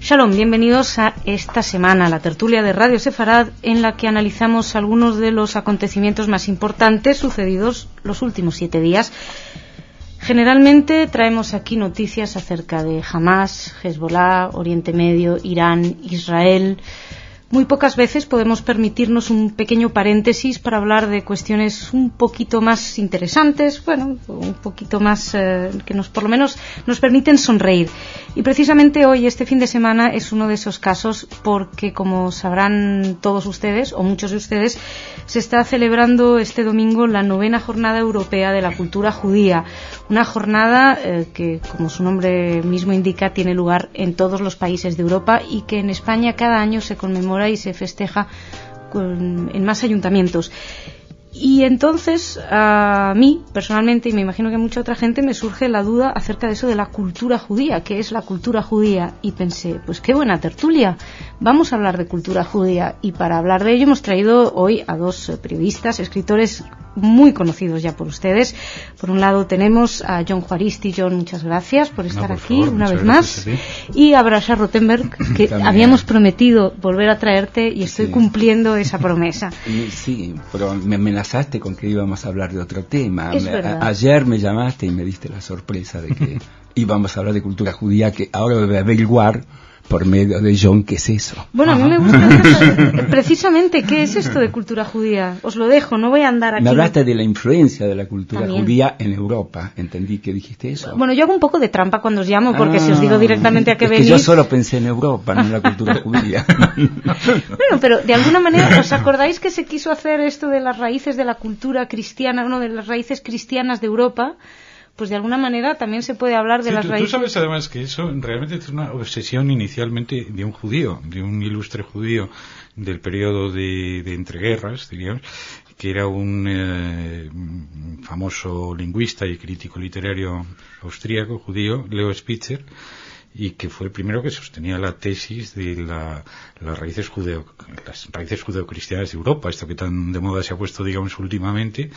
Shalom, bienvenidos a esta semana, la tertulia de Radio Sefarad, en la que analizamos algunos de los acontecimientos más importantes sucedidos los últimos 7 días. Generalmente traemos aquí noticias acerca de Hamas, Hezbollah, Oriente Medio, Irán, Israel. Muy pocas veces podemos permitirnos un pequeño paréntesis para hablar de cuestiones un poquito más interesantes, un poquito más que por lo menos nos permiten sonreír. Y precisamente hoy, este fin de semana, es uno de esos casos porque, como sabrán todos ustedes, o muchos de ustedes, se está celebrando este domingo la 9ª Jornada Europea de la Cultura Judía. Una jornada que, como su nombre mismo indica, tiene lugar en todos los países de Europa y que en España cada año se conmemora y se festeja en más ayuntamientos. Y entonces a mí personalmente, y me imagino que a mucha otra gente, me surge la duda acerca de eso de la cultura judía. ¿Qué es la cultura judía? Y pensé, pues qué buena tertulia, vamos a hablar de cultura judía. Y para hablar de ello hemos traído hoy a 2 periodistas, escritores muy conocidos ya por ustedes. Por un lado tenemos a Jon Juaristi. Jon, muchas gracias por estar aquí una vez más. Y a Brasha Rottenberg, que habíamos prometido volver a traerte y estoy cumpliendo esa promesa. Sí, pero me amenazaste con que íbamos a hablar de otro tema. Ayer me llamaste y me diste la sorpresa de que íbamos a hablar de cultura judía, que ahora voy a averiguar por medio de Jon qué es eso. Bueno, a mí me gustaría saber precisamente qué es esto de cultura judía. Os lo dejo, no voy a andar aquí. Me hablaste de la influencia de la cultura judía en Europa. Entendí que dijiste eso. Bueno, yo hago un poco de trampa cuando os llamo, porque si os digo directamente a qué venís... Que yo solo pensé en Europa, no en la cultura judía. Bueno, pero de alguna manera, ¿os acordáis que se quiso hacer esto de las raíces de la cultura cristiana, de las raíces cristianas de Europa? Pues de alguna manera también se puede hablar de las raíces... Tú sabes además que eso realmente es una obsesión inicialmente de un judío, de un ilustre judío del periodo de entreguerras, diríamos, que era un famoso lingüista y crítico literario austríaco, judío, Leo Spitzer, y que fue el primero que sostenía la tesis de las raíces judeocristianas de Europa, esto que tan de moda se ha puesto, digamos, últimamente.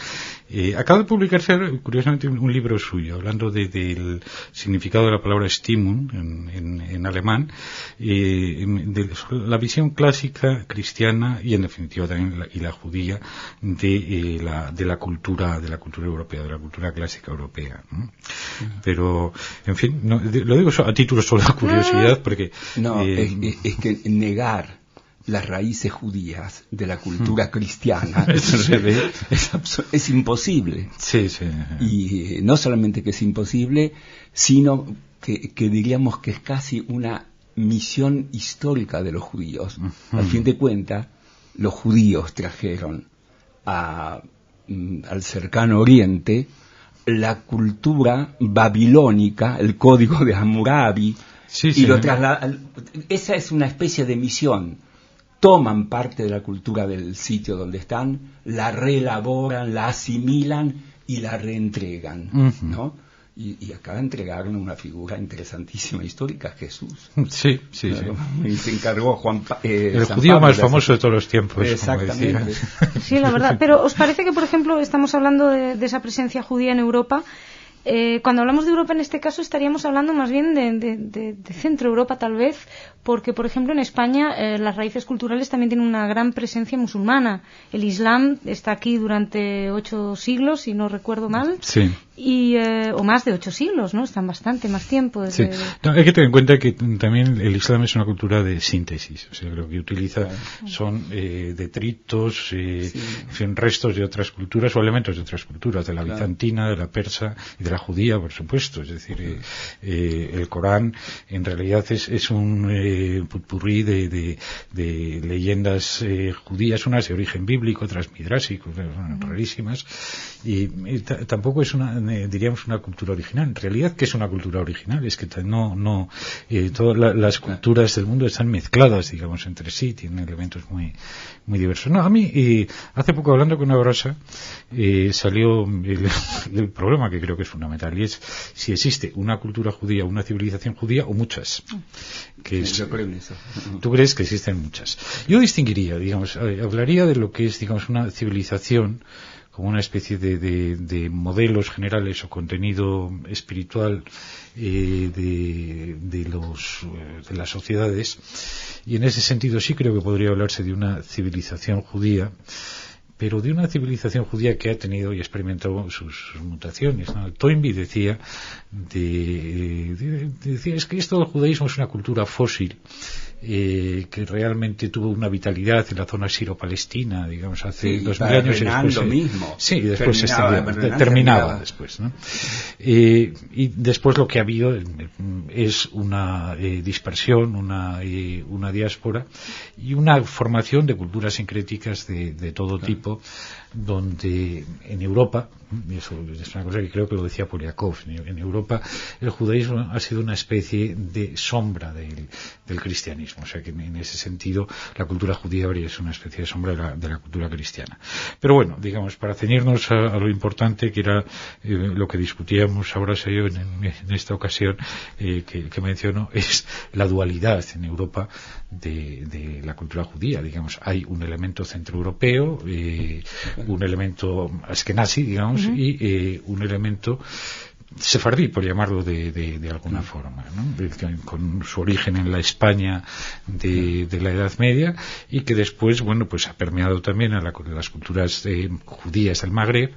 Acaba de publicarse, curiosamente, un libro suyo, hablando del significado de la palabra Stimmung en alemán, de la visión clásica cristiana y, en definitiva, también la judía de la cultura europea, de la cultura clásica europea, ¿no? Pero, en fin, lo digo a título solo de curiosidad, porque... No, es que negar las raíces judías de la cultura cristiana es imposible. Sí, sí. Y no solamente que es imposible, sino que diríamos que es casi una misión histórica de los judíos. Al fin de cuentas, los judíos trajeron al cercano Oriente la cultura babilónica, el código de Hammurabi, y lo trasladan. Esa es una especie de misión. Toman parte de la cultura del sitio donde están, la reelaboran, la asimilan y la reentregan, ¿no? Y acaba de entregarle una figura interesantísima histórica, Jesús. Sí. Y se encargó el judío más famoso de todos los tiempos. Exactamente. Sí, la verdad. Pero ¿os parece que, por ejemplo, estamos hablando de esa presencia judía en Europa? Cuando hablamos de Europa, en este caso, estaríamos hablando más bien de Centro Europa, tal vez, porque, por ejemplo, en España las raíces culturales también tienen una gran presencia musulmana. El Islam está aquí durante 8 siglos, si no recuerdo mal, o más de 8 siglos, ¿no? Están bastante más tiempo. Sí. No, hay que tener en cuenta que también el Islam es una cultura de síntesis, o sea, lo que utiliza son detritos, en fin, restos de otras culturas o elementos de otras culturas, de la bizantina, de la persa y de la judía, por supuesto. Es decir, el Corán en realidad es un putpurrí de leyendas judías, unas de origen bíblico, otras midrásicas, rarísimas, y tampoco es diríamos una cultura original. En realidad, ¿qué es una cultura original? Es que todas las culturas del mundo están mezcladas, digamos, entre sí, tienen elementos muy diversos. No, a mí, hace poco hablando con una brasa, salió el problema que creo que es fundamental, y es si existe una cultura judía, una civilización judía o muchas. Yo creo en eso. ¿Tú crees que existen muchas? Yo distinguiría, digamos, hablaría de lo que es, digamos, una civilización una especie de modelos generales o contenido espiritual de las sociedades, y en ese sentido sí creo que podría hablarse de una civilización judía, pero de una civilización judía que ha tenido y experimentado sus mutaciones, ¿no? Toynbee decía es que esto del judaísmo es una cultura fósil, que realmente tuvo una vitalidad en la zona siro-palestina, digamos, hace 2000 años, y después terminaba después, ¿no? Y después lo que ha habido es una dispersión, una diáspora y una formación de culturas sincréticas de todo tipo, donde en Europa, y eso es una cosa que creo que lo decía Poliakov, en Europa el judaísmo ha sido una especie de sombra del cristianismo, o sea que en ese sentido la cultura judía habría sido una especie de sombra de la cultura cristiana. Pero bueno, digamos, para ceñirnos a lo importante, que era lo que discutíamos ahora yo en esta ocasión, que menciono, es la dualidad en Europa de la cultura judía. Digamos, hay un elemento centroeuropeo, un elemento askenazi, digamos, y un elemento sefardí, por llamarlo de alguna forma, ¿no? Con su origen en la España de la Edad Media, y que después, bueno, pues ha permeado también a las culturas judías del Magreb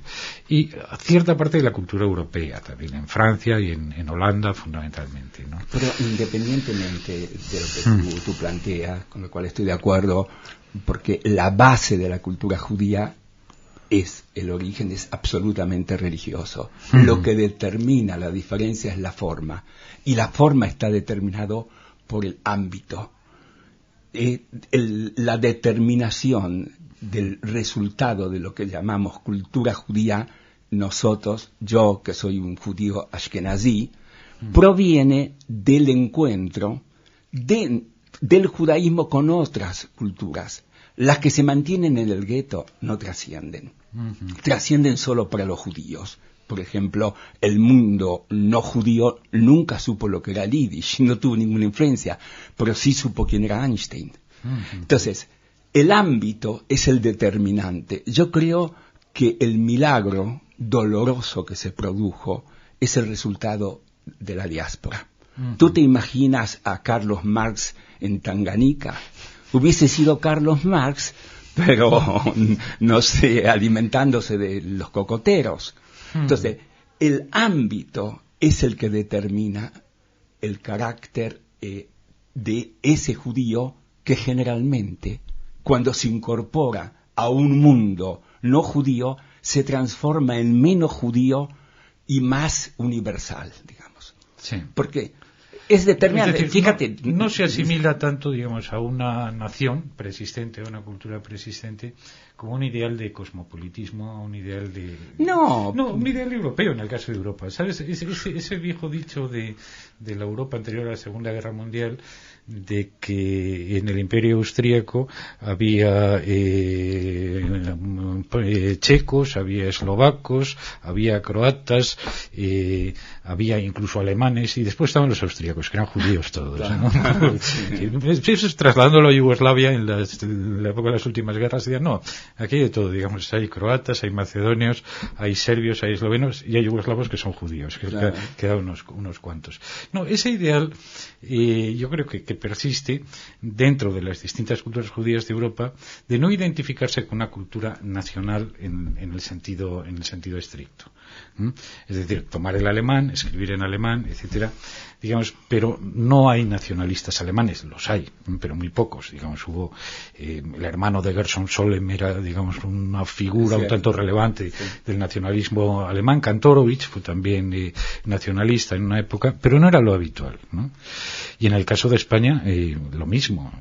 y a cierta parte de la cultura europea, también en Francia y en Holanda fundamentalmente, ¿no? Pero independientemente de lo que tú planteas, con lo cual estoy de acuerdo, porque la base de la cultura judía el origen es absolutamente religioso. Lo que determina la diferencia es la forma, y la forma está determinado por el ámbito. La determinación del resultado de lo que llamamos cultura judía, nosotros, yo que soy un judío ashkenazí, proviene del encuentro del judaísmo con otras culturas. Las que se mantienen en el gueto no trascienden. Trascienden solo para los judíos. Por ejemplo, el mundo no judío nunca supo lo que era el Yiddish, no tuvo ninguna influencia, pero sí supo quién era Einstein. Entonces, el ámbito es el determinante. Yo creo que el milagro doloroso que se produjo es el resultado de la diáspora. ¿Tú te imaginas a Carlos Marx en Tanganica? Hubiese sido Carlos Marx, pero no sé, alimentándose de los cocoteros. Entonces, el ámbito es el que determina el carácter de ese judío, que generalmente, cuando se incorpora a un mundo no judío, se transforma en menos judío y más universal, digamos. Sí. Porque es determinante. Es decir, fíjate, no se asimila tanto, digamos, a una nación preexistente, a una cultura preexistente, como un ideal de cosmopolitismo, a un ideal de... No, un ideal europeo en el caso de Europa. ¿Sabes? Ese viejo dicho de la Europa anterior a la Segunda Guerra Mundial, de que en el Imperio Austríaco había checos, había eslovacos, había croatas, había incluso alemanes, y después estaban los austríacos, que eran judíos todos, ¿no? Eso es trasladándolo a Yugoslavia en la época de las últimas guerras. Decían, no, aquí hay de todo, digamos, hay croatas, hay macedonios, hay serbios, hay eslovenos y hay yugoslavos que son judíos, que quedan unos cuantos. No, ese ideal yo creo que persiste dentro de las distintas culturas judías de Europa, de no identificarse con una cultura nacional en el sentido estricto. Es decir, tomar el alemán, escribir en alemán, etcétera, digamos, pero no hay nacionalistas alemanes, los hay, pero muy pocos. Digamos, hubo el hermano de Gershom Scholem era, digamos, una figura un tanto relevante del nacionalismo alemán. Kantorowicz fue también nacionalista en una época, pero no era lo habitual, ¿no? Y en el caso de España, lo mismo.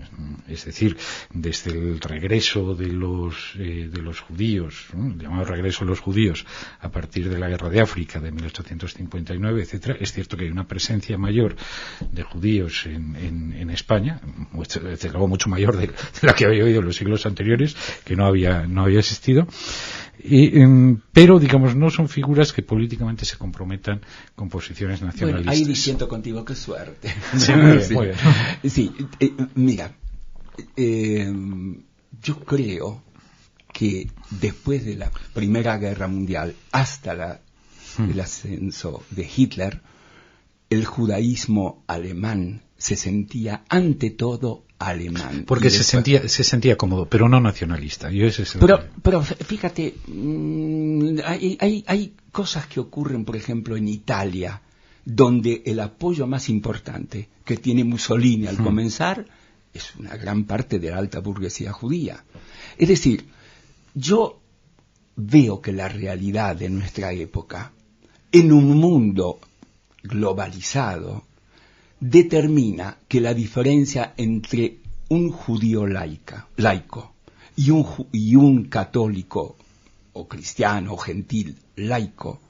Es decir, desde el regreso de los judíos, ¿no? El llamado regreso de los judíos a partir de la Guerra de África de 1859, etcétera, es cierto que hay una presencia mayor de judíos en España, desde luego mucho mayor de la que había habido en los siglos anteriores, que no había existido. Pero, digamos, no son figuras que políticamente se comprometan con posiciones nacionalistas. Bueno, ahí diciendo contigo, qué suerte. Sí, muy bien. Sí, mira, yo creo que después de la Primera Guerra Mundial hasta el ascenso de Hitler, el judaísmo alemán se sentía ante todo alemán. Porque se sentía cómodo, pero no nacionalista. Pero fíjate, hay cosas que ocurren, por ejemplo, en Italia, donde el apoyo más importante que tiene Mussolini al comenzar es una gran parte de la alta burguesía judía. Es decir, yo veo que la realidad de nuestra época, en un mundo globalizado, determina que la diferencia entre un judío laico y un católico o cristiano o gentil laico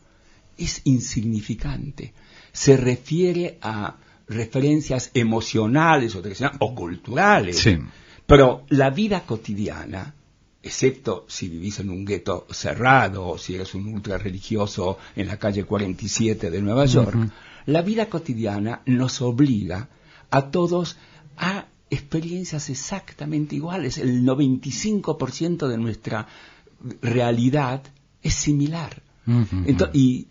es insignificante. Se refiere a referencias emocionales o culturales, sí. Pero la vida cotidiana, excepto si vivís en un gueto cerrado o si eres un ultra religioso en la calle 47 de Nueva York, la vida cotidiana nos obliga a todos a experiencias exactamente iguales. El 95% de nuestra realidad es similar. Entonces, y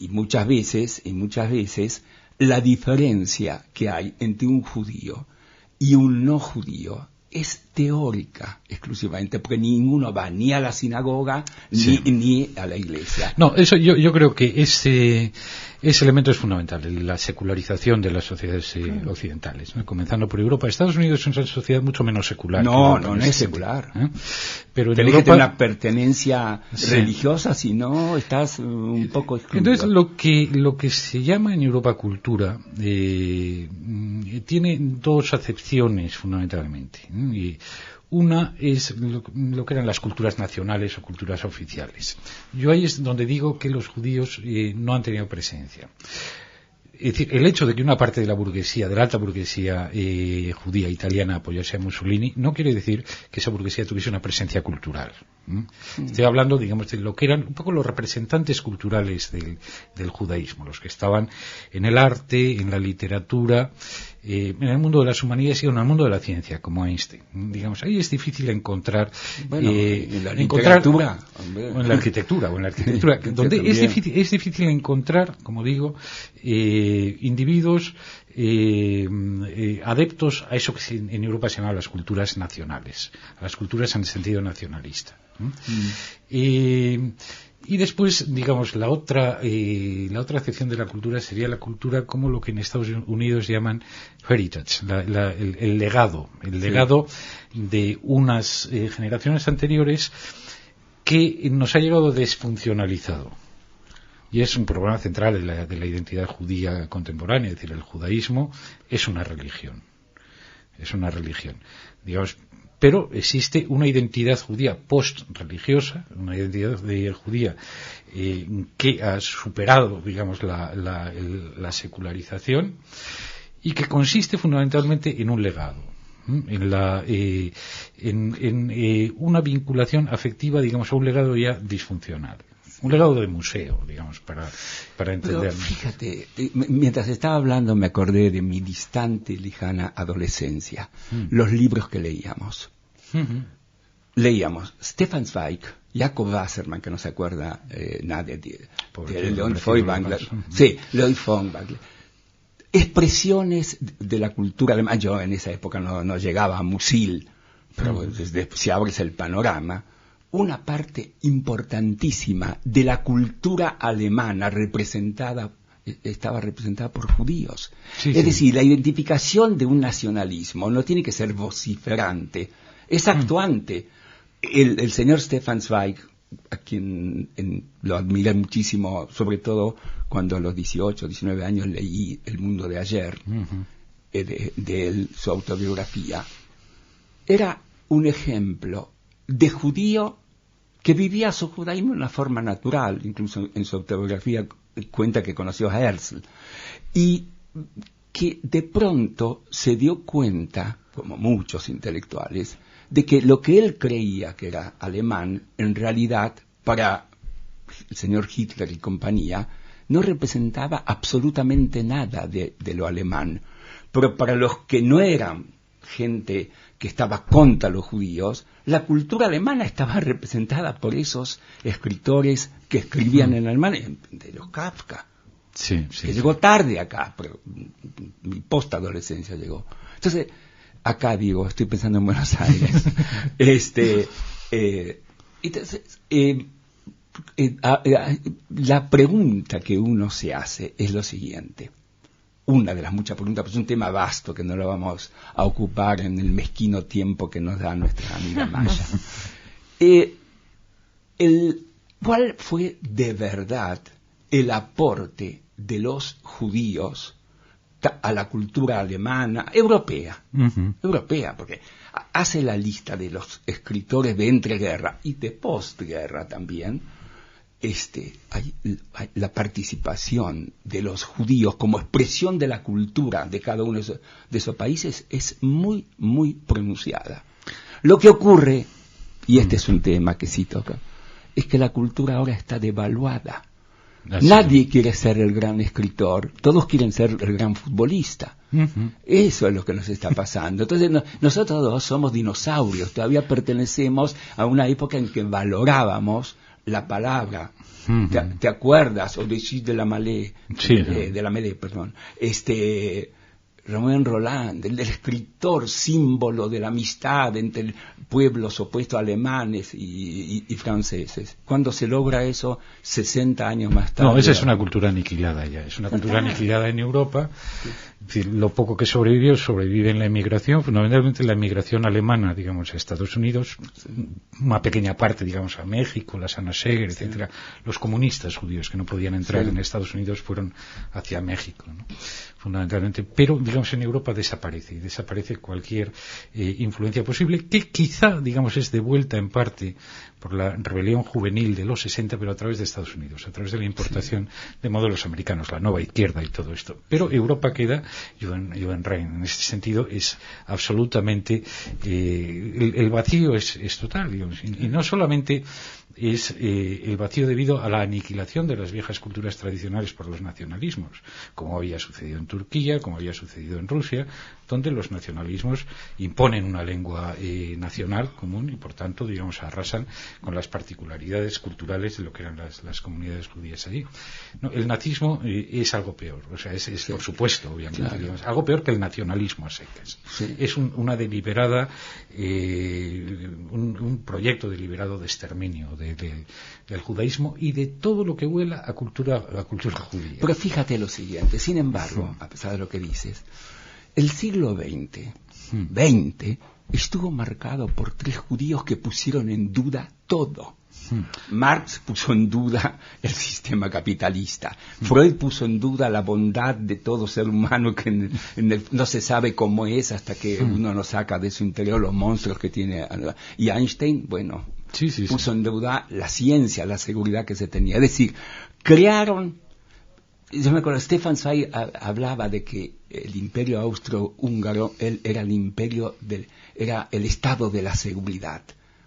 muchas veces la diferencia que hay entre un judío y un no judío es teórica exclusivamente, porque ninguno va ni a la sinagoga ni a la iglesia. No, eso yo creo que ese elemento es fundamental, la secularización de las sociedades occidentales, ¿no? Comenzando por Europa. Estados Unidos es una sociedad mucho menos secular. No es secular. Pero tenés que tener una pertenencia religiosa, si no estás un poco excluido. Entonces, lo que se llama en Europa cultura tiene dos acepciones fundamentalmente, ¿no? Y una es lo que eran las culturas nacionales o culturas oficiales. Yo ahí es donde digo que los judíos no han tenido presencia. Es decir, el hecho de que una parte de la burguesía, de la alta burguesía judía italiana apoyase a Mussolini, no quiere decir que esa burguesía tuviese una presencia cultural. Estoy hablando, digamos, de lo que eran un poco los representantes culturales del judaísmo, los que estaban en el arte, en la literatura, en el mundo de las humanidades y en el mundo de la ciencia, como Einstein. Digamos, ahí es difícil encontrar... en la literatura. O en la arquitectura, donde es difícil encontrar, como digo, individuos adeptos a eso que en Europa se llama las culturas nacionales, a las culturas en el sentido nacionalista. Y después, digamos, la otra acepción de la cultura sería la cultura como lo que en Estados Unidos llaman heritage, el legado de unas generaciones anteriores que nos ha llegado desfuncionalizado. Y es un problema central de la identidad judía contemporánea, es decir, el judaísmo es una religión. Digamos, pero existe una identidad judía post-religiosa, una identidad judía que ha superado, digamos, la secularización y que consiste fundamentalmente en un legado, en una vinculación afectiva, digamos, a un legado ya disfuncional. Un legado de museo, digamos, para entenderlo. Pero fíjate, mientras estaba hablando me acordé de mi distante, lejana adolescencia, los libros que leíamos. Leíamos Stefan Zweig, Jacob Wasserman, que no se acuerda nadie de Leon Feuerbach. Sí, Leon Feuerbach. Expresiones de la cultura alemana. Yo en esa época no llegaba a Musil, pero si abres el panorama, una parte importantísima de la cultura alemana estaba representada por judíos. Es decir, la identificación de un nacionalismo no tiene que ser vociferante, es actuante. El señor Stefan Zweig, a quien lo admiré muchísimo, sobre todo cuando a los 18, 19 años leí El mundo de ayer, de él, su autobiografía, era un ejemplo de judío que vivía su judaísmo de una forma natural. Incluso en su autobiografía cuenta que conoció a Herzl, y que de pronto se dio cuenta, como muchos intelectuales, de que lo que él creía que era alemán, en realidad, para el señor Hitler y compañía, no representaba absolutamente nada de lo alemán. Pero para los que no eran gente que estaba contra los judíos, la cultura alemana estaba representada por esos escritores que escribían en alemán, de los Kafka, que llegó tarde acá, pero mi postadolescencia llegó. Entonces, acá digo, estoy pensando en Buenos Aires. La pregunta que uno se hace es lo siguiente. Una de las muchas preguntas, pues es un tema vasto que no lo vamos a ocupar en el mezquino tiempo que nos da nuestra amiga Maya. ¿Cuál fue de verdad el aporte de los judíos a la cultura alemana, europea? Europea, porque hace la lista de los escritores de entreguerra y de postguerra también. Hay la participación de los judíos como expresión de la cultura de cada uno de esos países es muy, muy pronunciada. Lo que ocurre, y este es un tema que sí toca, es que la cultura ahora está devaluada. Nadie quiere ser el gran escritor, todos quieren ser el gran futbolista. Eso es lo que nos está pasando. Entonces nosotros dos somos dinosaurios, todavía pertenecemos a una época en que valorábamos la palabra. ¿Te acuerdas? O de la Malé, de la Melé, perdón. Romain Rolland, el escritor símbolo de la amistad entre pueblos opuestos alemanes y franceses. ¿Cuándo se logra eso? 60 años más tarde. No, esa es una cultura aniquilada ya. Es una cultura aniquilada en Europa. Es decir, lo poco que sobrevive en la emigración, fundamentalmente la emigración alemana, digamos, a Estados Unidos, una pequeña parte, digamos, a México, las Anna Seger, etcétera. Los comunistas judíos que no podían entrar en Estados Unidos fueron hacia México, ¿no? Fundamentalmente, pero digamos en Europa desaparece cualquier influencia posible, que quizá, digamos, es devuelta en parte por la rebelión juvenil de los 60, pero a través de Estados Unidos, a través de la importación de modelos americanos, la nueva izquierda y todo esto. Pero Europa queda, Johan Rein, en este sentido es absolutamente, el vacío es total, digamos, y no solamente es el vacío debido a la aniquilación de las viejas culturas tradicionales por los nacionalismos, como había sucedido en Turquía, como había sucedido en Rusia, donde los nacionalismos imponen una lengua nacional común y por tanto, digamos, arrasan con las particularidades culturales de lo que eran las comunidades judías allí. No, el nazismo es algo peor, o sea, es por supuesto, obviamente, claro, digamos, algo peor que el nacionalismo a secas. Sí. Es una deliberada, un proyecto deliberado de exterminio del judaísmo y de todo lo que huela a cultura judía. Pero fíjate lo siguiente, sin embargo, a pesar de lo que dices, el siglo XX estuvo marcado por tres judíos que pusieron en duda todo. Marx puso en duda el sistema capitalista. Freud puso en duda la bondad de todo ser humano que no se sabe cómo es hasta que uno no saca de su interior los monstruos que tiene. Y Einstein, bueno, puso en duda la ciencia, la seguridad que se tenía. Es decir, crearon... Yo me acuerdo, Stefan Zweig hablaba de que el imperio austrohúngaro era era el estado de la seguridad.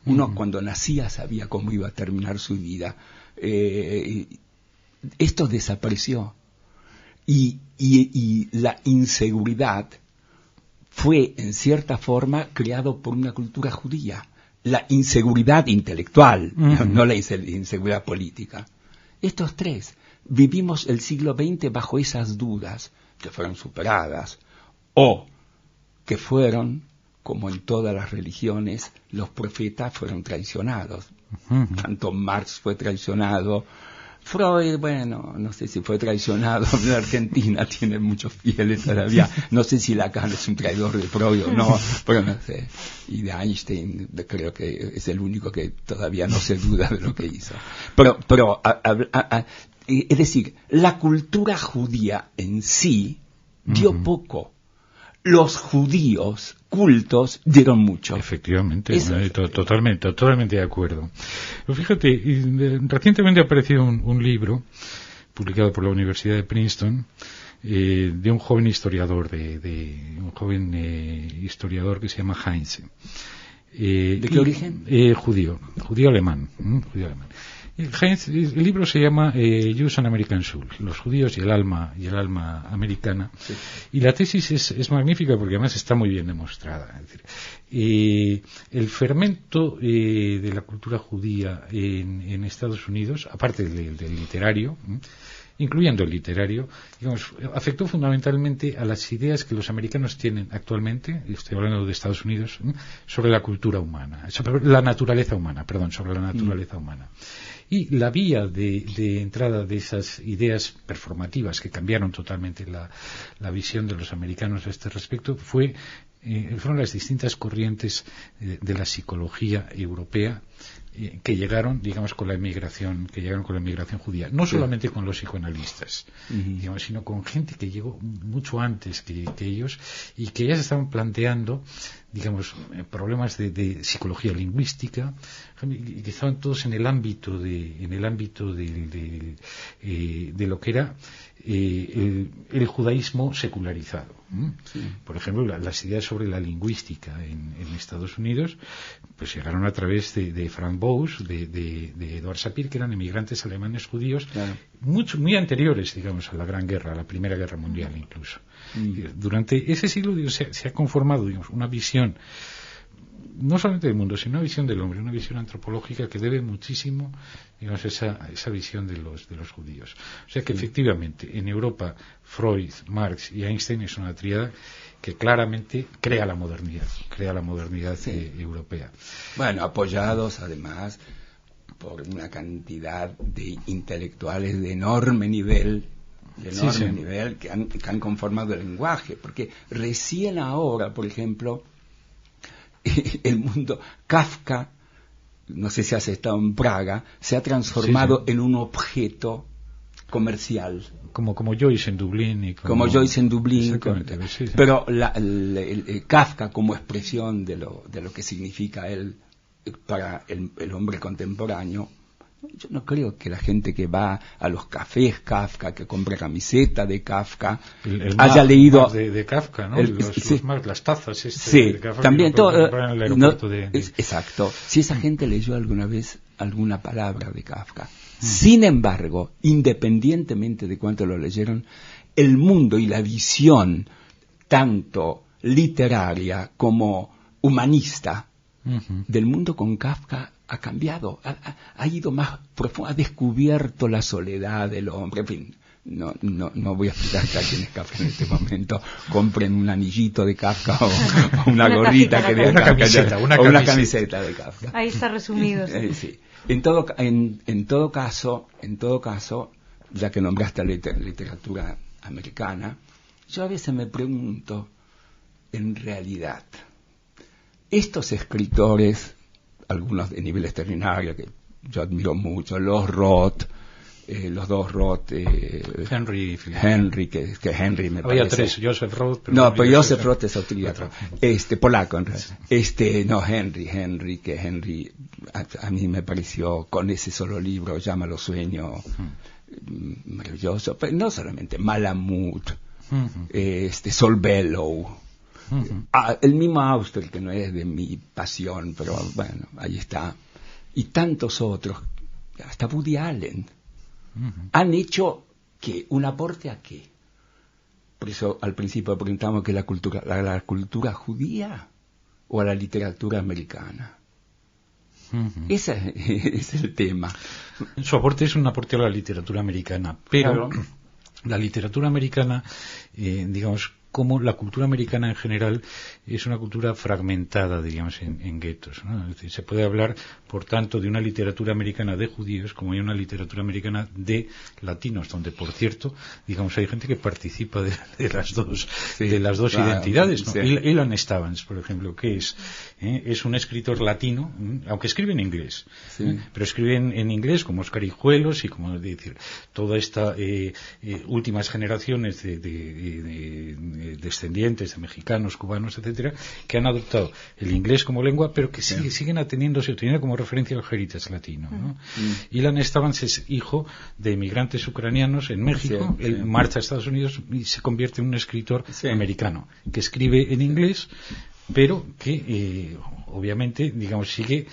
Uno cuando nacía sabía cómo iba a terminar su vida. Esto desapareció. Y la inseguridad fue, en cierta forma, creado por una cultura judía. La inseguridad intelectual, no la inseguridad política. Estos tres. Vivimos el siglo XX bajo esas dudas que fueron superadas o que fueron, como en todas las religiones, los profetas fueron traicionados. Tanto Marx fue traicionado, Freud, bueno, no sé si fue traicionado, en Argentina tiene muchos fieles todavía, no sé si Lacan es un traidor de Freud o no, pero no sé. Y de Einstein creo que es el único que todavía no se duda de lo que hizo. Pero es decir, la cultura judía en sí dio poco. Los judíos cultos dieron mucho. Efectivamente, totalmente de acuerdo. Pero fíjate, recientemente ha aparecido un libro publicado por la Universidad de Princeton de un joven historiador, historiador que se llama Heinze. ¿De qué origen? Judío alemán. El libro se llama Jews and American Soul, los judíos y el alma americana. Sí. Y la tesis es magnífica porque además está muy bien demostrada. Es decir, el fermento de la cultura judía en Estados Unidos, aparte del literario, incluyendo el literario, digamos, afectó fundamentalmente a las ideas que los americanos tienen actualmente, y estoy hablando de Estados Unidos, sobre la cultura humana, sobre la naturaleza humana. Y la vía de entrada de esas ideas performativas que cambiaron totalmente la visión de los americanos a este respecto fueron las distintas corrientes de la psicología europea que llegaron, digamos, con la inmigración judía, no solamente con los psicoanalistas, digamos, sino con gente que llegó mucho antes que ellos y que ya se estaban planteando, digamos, problemas de psicología lingüística, y que estaban todos en el ámbito de lo que era el judaísmo secularizado. Sí. Por ejemplo, las ideas sobre la lingüística en Estados Unidos pues llegaron a través de Frank Boas, de Eduard Sapir, que eran emigrantes alemanes judíos, claro, muy anteriores, digamos, a la Gran Guerra, a la Primera Guerra Mundial incluso. Durante ese siglo, digamos, se ha conformado, digamos, una visión no solamente del mundo, sino una visión del hombre, una visión antropológica que debe muchísimo, digamos, esa visión de los judíos. O sea que efectivamente en Europa Freud, Marx y Einstein es una tríada que claramente crea la modernidad europea. Bueno, apoyados además por una cantidad de intelectuales de enorme nivel que han conformado el lenguaje, porque recién ahora, por ejemplo, el mundo, Kafka, no sé si has estado en Praga, se ha transformado en un objeto comercial. Como Joyce en Dublín. Como Joyce en Dublín. Pero Kafka como expresión de lo que significa él para el hombre contemporáneo. Yo no creo que la gente que va a los cafés Kafka, que compra camiseta de Kafka, haya leído de Kafka, ¿no? Las tazas de Kafka, también todo, exacto. Si esa gente leyó alguna vez alguna palabra de Kafka. Sin embargo, independientemente de cuánto lo leyeron, el mundo y la visión tanto literaria como humanista del mundo con Kafka ha cambiado, ha ido más profundo, ha descubierto la soledad del hombre. En fin, no voy a explicar a quién es Kafka en este momento. Compren un anillito de Kafka o una gorrita que diga Kafka, o una camiseta de Kafka. Ahí está resumido. Sí. En todo caso, ya que nombraste la literatura americana, yo a veces me pregunto, en realidad, estos escritores, algunos de nivel extraordinario que yo admiro mucho, los dos Roth, Henry, que Henry me había parece. Tres, Joseph Roth. Pero Joseph Roth es austriaco, polaco en realidad. Henry a mí me pareció, con ese solo libro, Llámalo Sueño, maravilloso, pero no solamente Malamud, Saul Bellow, el mismo Auster, que no es de mi pasión, pero bueno, ahí está, y tantos otros, hasta Woody Allen, han hecho un aporte a qué. Por eso al principio preguntamos que la cultura judía o a la literatura americana. Ese es el tema. Su aporte es un aporte a la literatura americana, pero la literatura americana, digamos, como la cultura americana en general es una cultura fragmentada, diríamos, en guetos, ¿no? Es decir, se puede hablar, por tanto, de una literatura americana de judíos como hay una literatura americana de latinos, donde, por cierto, digamos, hay gente que participa de las dos identidades, ¿no? Ilan Stavans, por ejemplo, que es un escritor latino, aunque escribe en inglés, pero escribe en inglés como Oscar Hijuelos y como decir toda esta últimas generaciones de descendientes de mexicanos, cubanos, etcétera, que han adoptado el inglés como lengua, pero que siguen teniendo como referencia al Heritage latino, ¿no? Ilan Stavans es hijo de inmigrantes ucranianos en México. Él marcha a Estados Unidos y se convierte en un escritor americano que escribe en inglés, pero que obviamente, digamos, sigue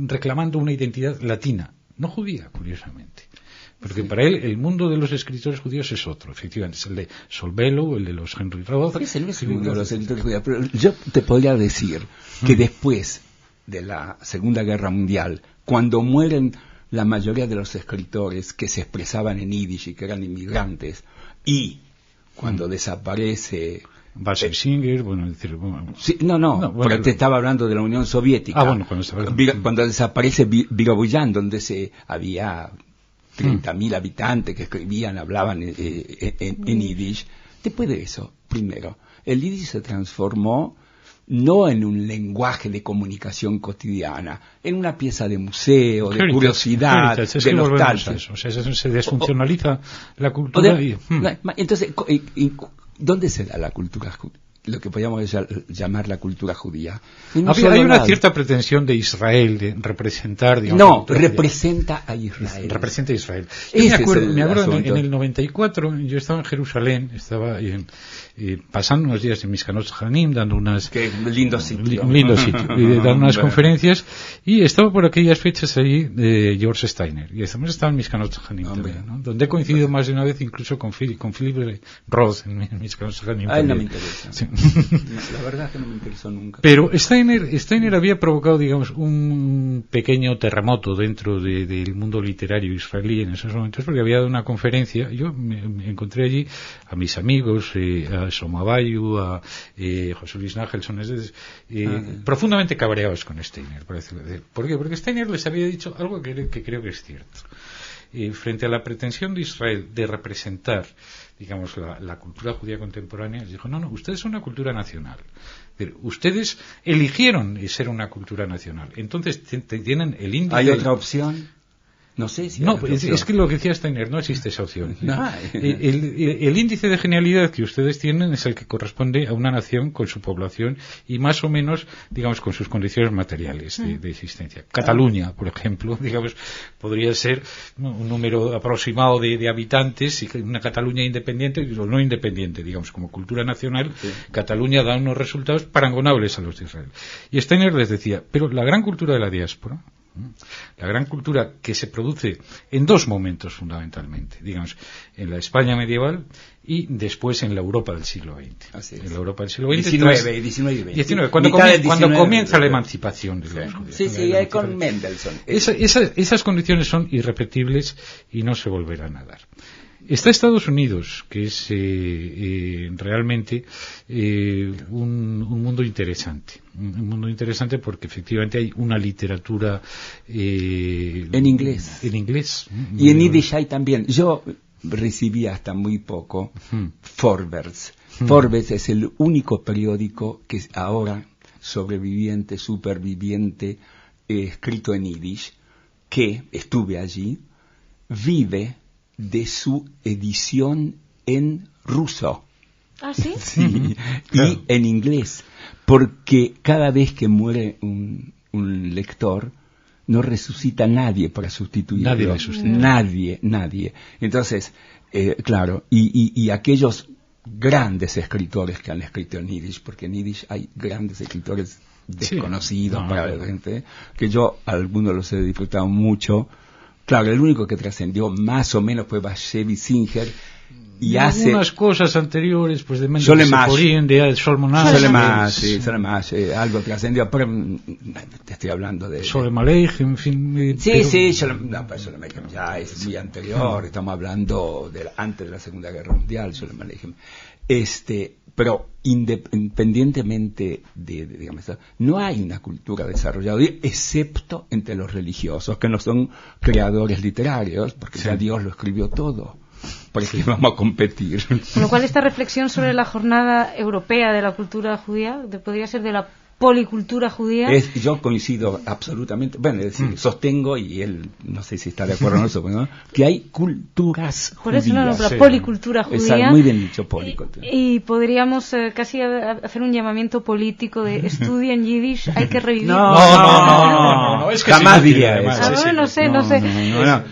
reclamando una identidad latina, no judía, curiosamente. Porque para él el mundo de los escritores judíos es otro, efectivamente, es el de Solvelo, el de los Henry Roth. Es el mundo de los escritores judíos, pero yo te podría decir que después de la Segunda Guerra Mundial, cuando mueren la mayoría de los escritores que se expresaban en yiddish y que eran inmigrantes, y cuando desaparece Balser Singer, bueno, decir, bueno, sí, no, pero te estaba hablando de la Unión Soviética. Bueno, cuando desaparece Birobuyan, donde había 30.000 habitantes que escribían, hablaban en yiddish. Después de eso, primero, el yiddish se transformó no en un lenguaje de comunicación cotidiana, en una pieza de museo, de curiosidad, de nostalgia. O sea, se desfuncionaliza la cultura. Entonces, ¿dónde se da la cultura judía? Lo que podríamos llamar la cultura judía. Hay una cierta pretensión de Israel de representar, digamos... No, representa a Israel. Representa a Israel. Yo me acuerdo en el 94, yo estaba en Jerusalén, estaba pasando unos días en Miskanot Hanim, dando unas... Qué lindo sitio. Un lindo sitio. Dando unas conferencias, y estaba por aquellas fechas allí George Steiner. Y estaba en Miskanot Hanim también, ¿no? Donde he coincidido más de una vez incluso con Philip Roth en Miskanot Hanim. No me interesa. Sí. La verdad que no me interesó nunca. Pero Steiner había provocado, digamos, un pequeño terremoto dentro del mundo literario israelí en esos momentos, porque había dado una conferencia. Yo me encontré allí a mis amigos, a Somabayu, a José Luis Nagelson, profundamente cabreados con Steiner. ¿Por qué? Porque Steiner les había dicho algo que creo que es cierto. Frente a la pretensión de Israel de representar, digamos, la cultura judía contemporánea, les dijo, no, ustedes son una cultura nacional. Pero ustedes eligieron ser una cultura nacional. Entonces tienen el índice... ¿Hay otra opción? No sé si... No, es que lo que decía Steiner, no existe esa opción. El índice de genialidad que ustedes tienen es el que corresponde a una nación con su población y más o menos, digamos, con sus condiciones materiales de existencia. Cataluña, por ejemplo, digamos, podría ser un número aproximado de habitantes, y una Cataluña independiente o no independiente, digamos, como cultura nacional. Sí. Cataluña da unos resultados parangonables a los de Israel. Y Steiner les decía, pero la gran cultura de la diáspora, la gran cultura que se produce en dos momentos fundamentalmente, digamos, en la España medieval y después en la Europa del siglo XX. En la Europa del siglo XX. 19 y 20. Cuando comienza la emancipación de los judíos. Sí, con Mendelssohn. Esas condiciones son irrepetibles y no se volverán a dar. Está Estados Unidos, que es realmente un mundo interesante. Un mundo interesante porque efectivamente hay una literatura en inglés. Y en yiddish hay también. Yo recibí hasta muy poco Forbes. Forbes es el único periódico que ahora superviviente, escrito en yiddish, que estuve allí, vive de su edición en ruso. ¿Ah, sí? Sí, y en inglés, porque cada vez que muere un lector, no resucita nadie para sustituirlo. Nadie le sustituye. Nadie. Entonces, claro, y aquellos grandes escritores que han escrito en yiddish, porque en yiddish hay grandes escritores desconocidos para la gente, que yo algunos los he disfrutado mucho. Claro, el único que trascendió más o menos fue Bashevi Singer, y hace algunas cosas anteriores, pues de Mendelssohn, de Solemash, algo trascendió, pero te estoy hablando de Sholem Aleichem, en fin. Sholem ya es muy anterior, estamos hablando antes de la Segunda Guerra Mundial, Sholem Aleichem. Pero independientemente digamos, no hay una cultura desarrollada, excepto entre los religiosos, que no son creadores literarios, porque ya Dios lo escribió todo. ¿Por qué vamos a competir? Con lo cual, esta reflexión sobre la jornada europea de la cultura judía podría ser de la policultura judía. Yo coincido absolutamente, bueno, es decir, sostengo, y él no sé si está de acuerdo en eso, ¿no? Que hay culturas por judías. Por eso la policultura judía. Exacto, muy bien dicho, policultura. Y podríamos casi hacer un llamamiento político de estudien Yiddish, hay que revivir. No, es que jamás diría eso. No sé.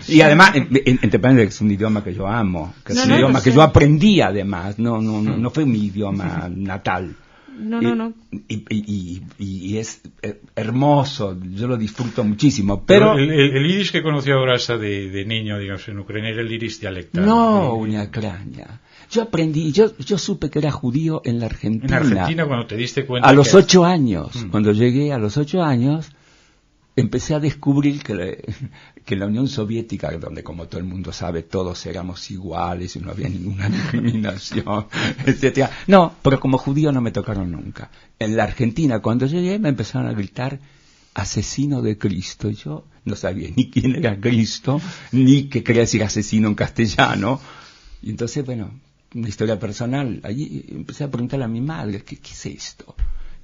Y además, entre paréntesis, es un idioma que yo amo, que es un idioma que yo aprendí además, no fue mi idioma natal. No. Y es hermoso, yo lo disfruto muchísimo. Pero el yiddish que conoció Brasa de niño, digamos, en Ucrania, era el yiddish dialectal. No, una craña. Yo aprendí, yo supe que era judío en la Argentina. En Argentina, cuando te diste cuenta. A los 8 años, cuando llegué a los 8 años, empecé a descubrir que la Unión Soviética, donde como todo el mundo sabe todos éramos iguales y no había ninguna discriminación, etcétera. No, pero como judío no me tocaron nunca. En la Argentina, cuando llegué, me empezaron a gritar asesino de Cristo. Yo no sabía ni quién era Cristo, ni qué quería decir asesino en castellano. Y entonces, bueno, una historia personal. Allí empecé a preguntarle a mi madre, ¿qué es esto?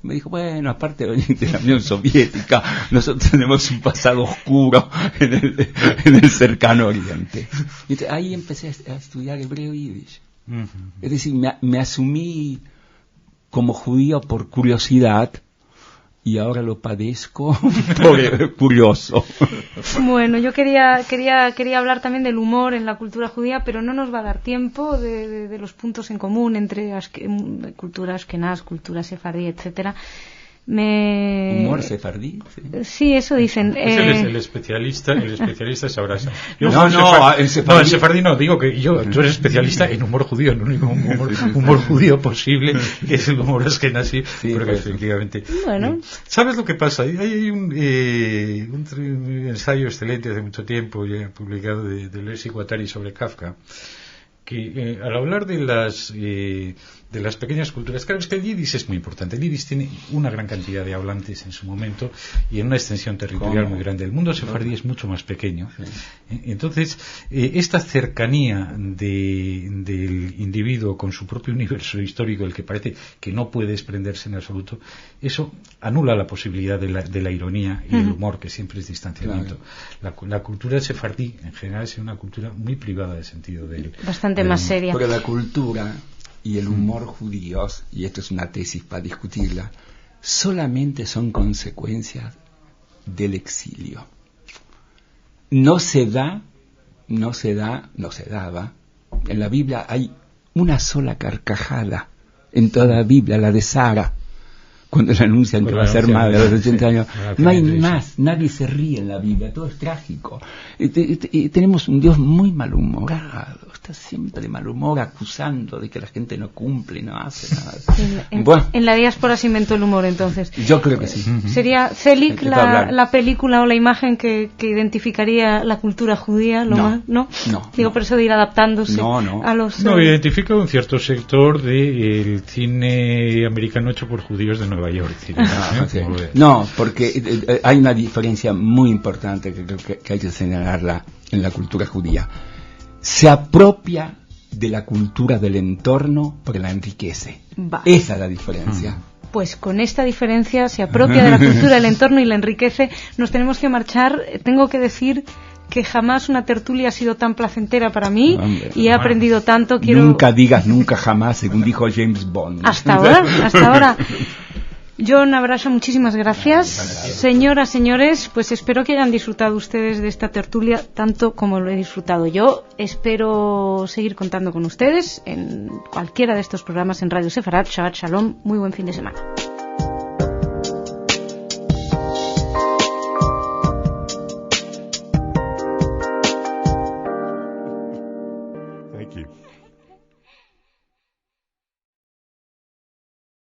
Me dijo, bueno, aparte de la Unión Soviética, nosotros tenemos un pasado oscuro en el cercano Oriente. Y entonces, ahí empecé a estudiar hebreo y yiddish. Es decir, me asumí como judío por curiosidad y ahora lo padezco por curioso. Bueno, yo quería hablar también del humor en la cultura judía, pero no nos va a dar tiempo de los puntos en común entre cultura ashkenaz, cultura sefardí, etcétera. ¿Humor sefardí? Sí, eso dicen. El especialista sabrá eso. El sefardí no, digo que tú eres especialista en humor judío, el único humor judío posible, que es el humor ashkenazi, porque efectivamente. Bueno. ¿Sabes lo que pasa? Hay un ensayo excelente hace mucho tiempo, ya publicado, de Leslie Guattari sobre Kafka, que al hablar de las pequeñas culturas, claro, es que el yiddish es muy importante. El yiddish tiene una gran cantidad de hablantes en su momento y en una extensión territorial muy grande. El mundo sefardí es mucho más pequeño. Entonces, esta cercanía del individuo con su propio universo histórico, el que parece que no puede desprenderse en absoluto, eso anula la posibilidad de la ironía y el humor, que siempre es distanciamiento. La cultura sefardí, en general, es una cultura muy privada de sentido del bastante más seria. Pero la cultura y el humor judíos, y esto es una tesis para discutirla, solamente son consecuencias del exilio. No se daba, en la Biblia hay una sola carcajada, en toda la Biblia, la de Sara, cuando le anuncian que va a ser madre a los 80 años. No hay más, nadie se ríe en la Biblia, todo es trágico. Tenemos un Dios muy malhumorado, está siempre de mal humor, acusando de que la gente no cumple, no hace nada. En la diáspora se inventó el humor, entonces. Yo creo que sí. ¿Sería Zelig la película o la imagen que identificaría la cultura judía? ¿No? Digo, por eso de ir adaptándose a los... No, identifica un cierto sector del cine americano hecho por judíos de Nueva York. No, porque hay una diferencia muy importante que creo que hay que señalarla en la cultura judía. Se apropia de la cultura del entorno porque la enriquece. Esa es la diferencia. Pues con esta diferencia, se apropia de la cultura del entorno y la enriquece. Nos tenemos que marchar. Tengo que decir que jamás una tertulia ha sido tan placentera para mí. Hombre, y he aprendido tanto. Nunca digas nunca jamás, según dijo James Bond. Hasta ahora. John Abrasha, muchísimas gracias. Señoras, señores, pues espero que hayan disfrutado ustedes de esta tertulia tanto como lo he disfrutado yo. Espero seguir contando con ustedes en cualquiera de estos programas en Radio Sefarad. Shabbat Shalom, muy buen fin de semana.